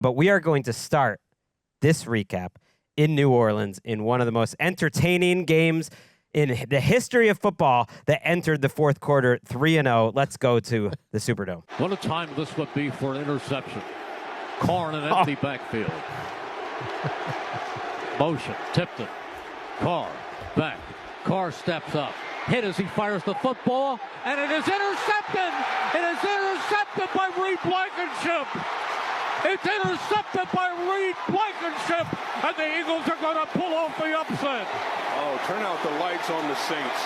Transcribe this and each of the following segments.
But we are going to start this recap in New Orleans in one of the most entertaining games in the history of football that entered the fourth quarter 3-0. Let's go to the Superdome. What a time this would be for an interception. Carr in an empty backfield. Motion, Tipton. Carr, back. Carr steps up. Hit as he fires the football, and it is intercepted! It is intercepted by Reed Blankenship! It's intercepted by Reed Blankenship, and the Eagles are going to pull off the upset. Oh, turn out the lights on the Saints.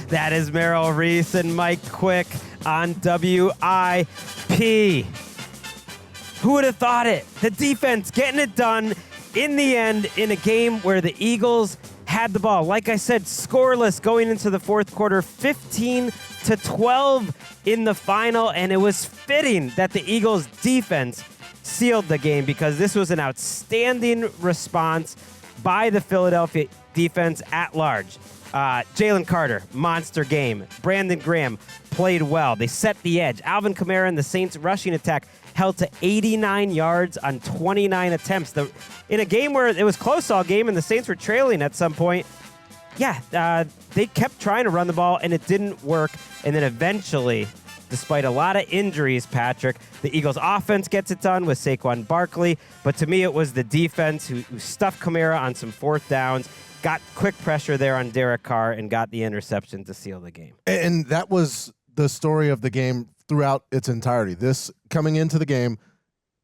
That is Merrill Reese and Mike Quick on WIP. Who would have thought it? The defense getting it done in the end in a game where the Eagles had the ball. Like I said, scoreless going into the fourth quarter, 15-12 in the final, and it was fitting that the Eagles defense sealed the game because this was an outstanding response by the Philadelphia defense at large. Jalen Carter, monster game. Brandon Graham played well. They set the edge. Alvin Kamara and the Saints rushing attack held to 89 yards on 29 attempts. In a game where it was close all game and the Saints were trailing at some point, they kept trying to run the ball and it didn't work. And then eventually, despite a lot of injuries, Patrick, the Eagles offense gets it done with Saquon Barkley. But to me, it was the defense who stuffed Kamara on some fourth downs, got quick pressure there on Derek Carr, and got the interception to seal the game. And that was the story of the game throughout its entirety. This coming into the game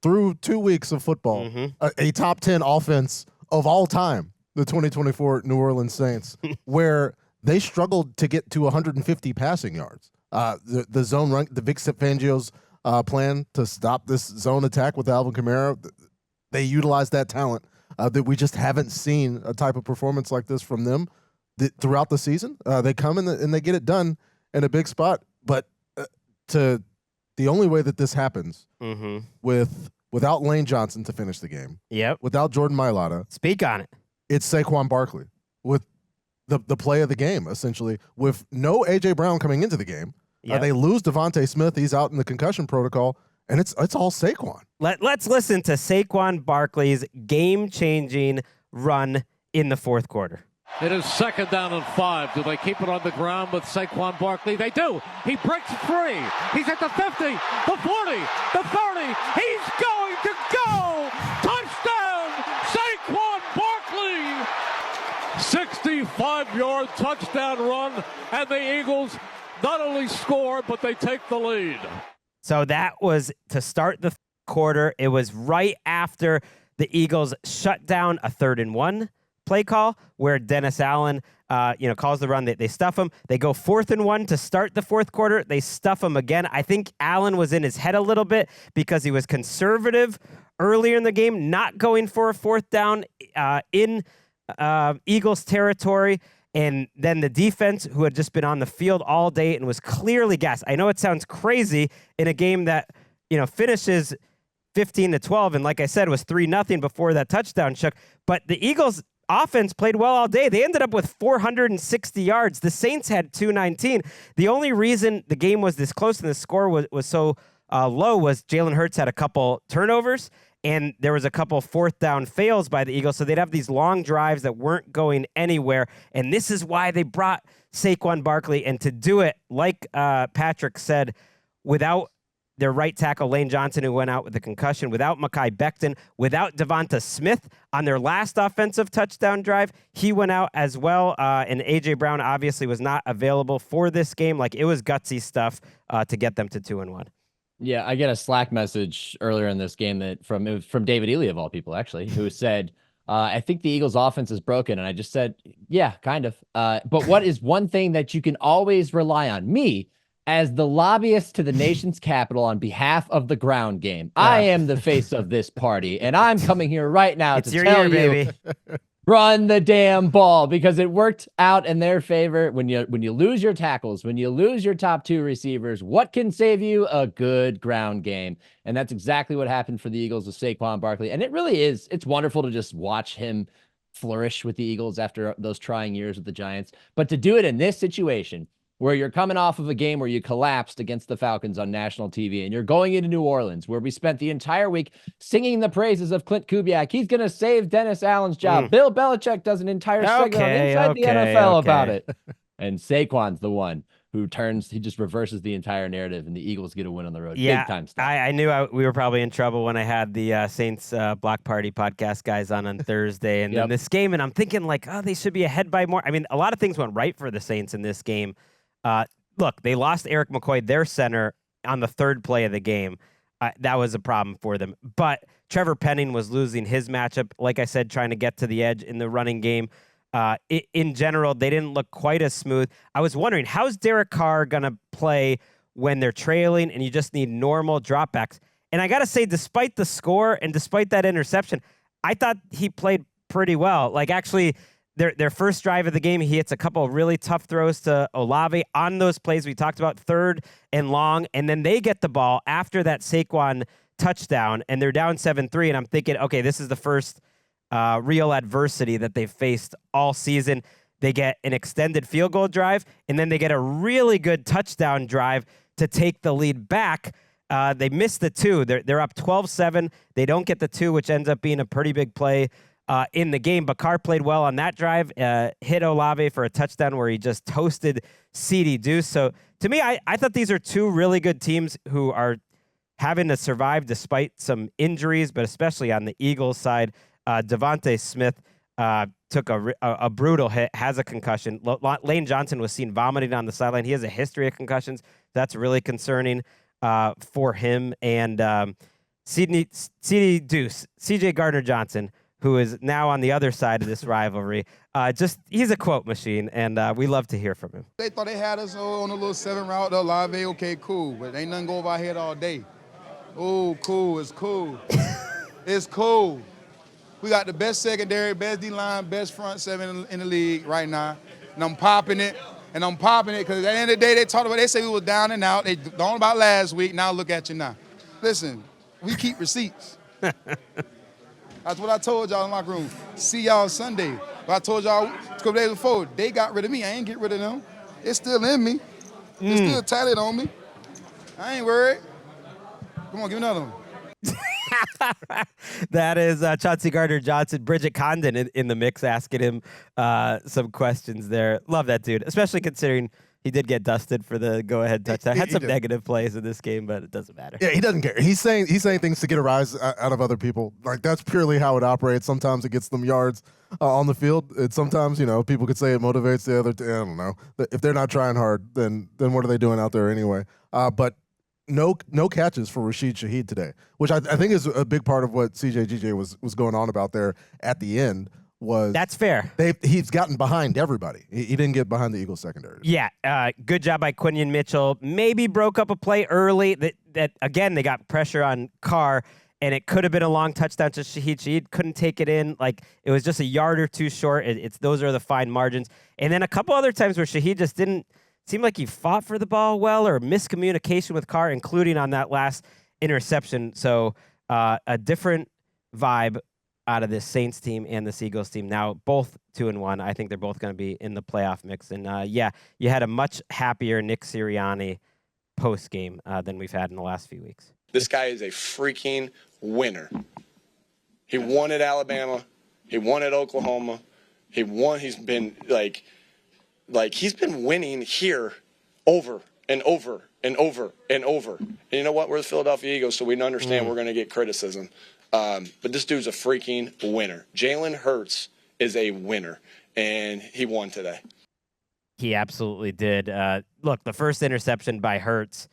through 2 weeks of football, a top 10 offense of all time, the 2024 New Orleans Saints, where they struggled to get to 150 passing yards. The zone run, the Vic Fangio's plan to stop this zone attack with Alvin Kamara, they utilized that talent that we just haven't seen a type of performance like this from them throughout the season. They come in and they get it done in a big spot, but the only way that this happens without Lane Johnson to finish the game, without Jordan Mailata, speak on it. It's Saquon Barkley with the play of the game, essentially, with no A.J. Brown coming into the game. They lose Devontae Smith. He's out in the concussion protocol, and it's all Saquon. Let's listen to Saquon Barkley's game-changing run in the fourth quarter. It is second down and 5. Do they keep it on the ground with Saquon Barkley? They do. He breaks free. He's at the 50, the 40, the 30. He's going to go. Touchdown, Saquon Barkley. 65-yard touchdown run, and the Eagles not only score, but they take the lead. So that was to start the quarter. It was right after the Eagles shut down a 3rd and 1 play call where Dennis Allen, calls the run. They stuff him. They go 4th and 1 to start the fourth quarter. They stuff him again. I think Allen was in his head a little bit because he was conservative earlier in the game, not going for a 4th down in Eagles territory. And then the defense, who had just been on the field all day and was clearly gassed. I know it sounds crazy in a game that, finishes 15-12. And like I said, was 3-0 before that touchdown shook. But the Eagles offense played well all day. They ended up with 460 yards. The Saints had 219. The only reason the game was this close and the score was so low was Jalen Hurts had a couple turnovers, and there was a couple 4th down fails by the Eagles, so they'd have these long drives that weren't going anywhere, and this is why they brought Saquon Barkley, and to do it, like Patrick said, without their right tackle, Lane Johnson, who went out with a concussion, without Mekhi Becton, without Devonta Smith on their last offensive touchdown drive. He went out as well, and A.J. Brown obviously was not available for this game. Like, it was gutsy stuff to get them to 2-1. Yeah, I get a Slack message earlier in this game it was from David Ely, of all people, actually, who said, I think the Eagles' offense is broken. And I just said, yeah, kind of. But what is one thing that you can always rely on? Me, as the lobbyist to the nation's capital on behalf of the ground game, I am the face of this party, and I'm coming here right now to tell you, baby, run the damn ball, because it worked out in their favor. When you lose your tackles, when you lose your top 2 receivers, what can save you? A good ground game. And that's exactly what happened for the Eagles with Saquon Barkley. And it really is. It's wonderful to just watch him flourish with the Eagles after those trying years with the Giants. But to do it in this situation, where you're coming off of a game where you collapsed against the Falcons on national TV, and you're going into New Orleans, where we spent the entire week singing the praises of Clint Kubiak. He's going to save Dennis Allen's job. Bill Belichick does an entire segment on Inside the NFL about it. And Saquon's the one who he just reverses the entire narrative, and the Eagles get a win on the road. Yeah, big time stuff. I knew we were probably in trouble when I had the Saints Block Party podcast guys on Thursday, and then this game, and I'm thinking like, oh, they should be ahead by more. I mean, a lot of things went right for the Saints in this game. Look, they lost Eric McCoy, their center, on the third play of the game. That was a problem for them. But Trevor Penning was losing his matchup, like I said, trying to get to the edge in the running game. In general, they didn't look quite as smooth. I was wondering, how's Derek Carr going to play when they're trailing and you just need normal dropbacks? And I got to say, despite the score and despite that interception, I thought he played pretty well. Like, actually, their first drive of the game, he hits a couple of really tough throws to Olave on those plays we talked about, 3rd and long, and then they get the ball after that Saquon touchdown, and they're down 7-3, and I'm thinking, okay, this is the first real adversity that they've faced all season. They get an extended field goal drive, and then they get a really good touchdown drive to take the lead back. They missed the 2. They're up 12-7. They don't get the 2, which ends up being a pretty big play in the game. But Carr played well on that drive, hit Olave for a touchdown where he just toasted CeeDee Deuce. So to me, I thought these are two really good teams who are having to survive despite some injuries, but especially on the Eagles side. Devontae Smith took a brutal hit, has a concussion. Lane Johnson was seen vomiting on the sideline. He has a history of concussions. That's really concerning for him. And CeeDee Deuce, C.J. Gardner-Johnson, who is now on the other side of this rivalry, he's a quote machine, and we love to hear from him. They thought they had us on a little 7 route to Olave. Okay, cool, but ain't nothing go over our head all day. Oh, cool, it's cool. It's cool. We got the best secondary, best D-line, best front 7 in the league right now. And I'm popping it because at the end of the day, they say we were down and out. They don't about last week. Now look at you now. Listen, we keep receipts. That's what I told y'all in the locker room. See y'all Sunday. But I told y'all a couple days before, they got rid of me. I ain't get rid of them. It's still in me. It's still tatted on me. I ain't worried. Come on, give me another one. That is Chauncey Gardner-Johnson, Bridget Condon in the mix, asking him some questions there. Love that dude, especially considering he did get dusted for the go-ahead touchdown. Had some negative plays in this game, but it doesn't matter. Yeah, he doesn't care. He's saying things to get a rise out of other people. Like, that's purely how it operates. Sometimes it gets them yards on the field. And sometimes, people could say it motivates the other. I don't know. If they're not trying hard, then what are they doing out there anyway? But no catches for Rashid Shaheed today, which I think is a big part of what CJ was going on about there at the end. That's fair. He's gotten behind everybody. He didn't get behind the Eagles secondary. Yeah, good job by Quinion Mitchell. Maybe broke up a play early that again, they got pressure on Carr, and it could have been a long touchdown to Shaheed. Shaheed couldn't take it in. Like, it was just a yard or two short. Those are the fine margins. And then a couple other times where Shaheed just didn't seem like he fought for the ball well, or miscommunication with Carr, including on that last interception. So a different vibe out of this Saints team and the Eagles team. Now both 2-1. I think they're both going to be in the playoff mix. And you had a much happier Nick Sirianni post game than we've had in the last few weeks. This guy is a freaking winner. He won at Alabama. He won at Oklahoma. He won. He's been like he's been winning here over and over and over and over. And you know what? We're the Philadelphia Eagles, so we understand we're going to get criticism. But this dude's a freaking winner. Jalen Hurts is a winner, and he won today. He absolutely did. Look, the first interception by Hurts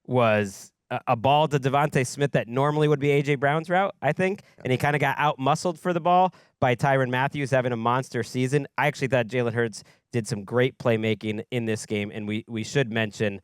was a ball to Devontae Smith that normally would be A.J. Brown's route, I think, and he kind of got out-muscled for the ball by Tyrann Mathieu having a monster season. I actually thought Jalen Hurts did some great playmaking in this game, and we should mention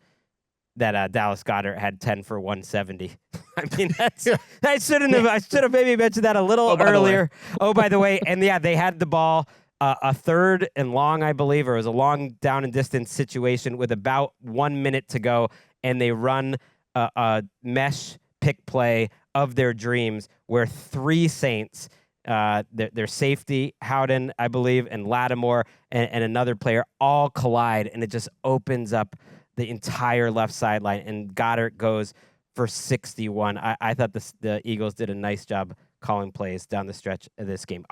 that Dallas Goedert had 10 for 170. I mean, I should have maybe mentioned that a little earlier. Oh, by the way, and yeah, they had the ball a 3rd and long, I believe, or it was a long down and distance situation with about 1 minute to go, and they run a mesh pick play of their dreams where 3 Saints their safety, Howden, I believe, and Lattimore, and another player all collide, and it just opens up the entire left sideline, and Goddard goes for 61. I thought the Eagles did a nice job calling plays down the stretch of this game.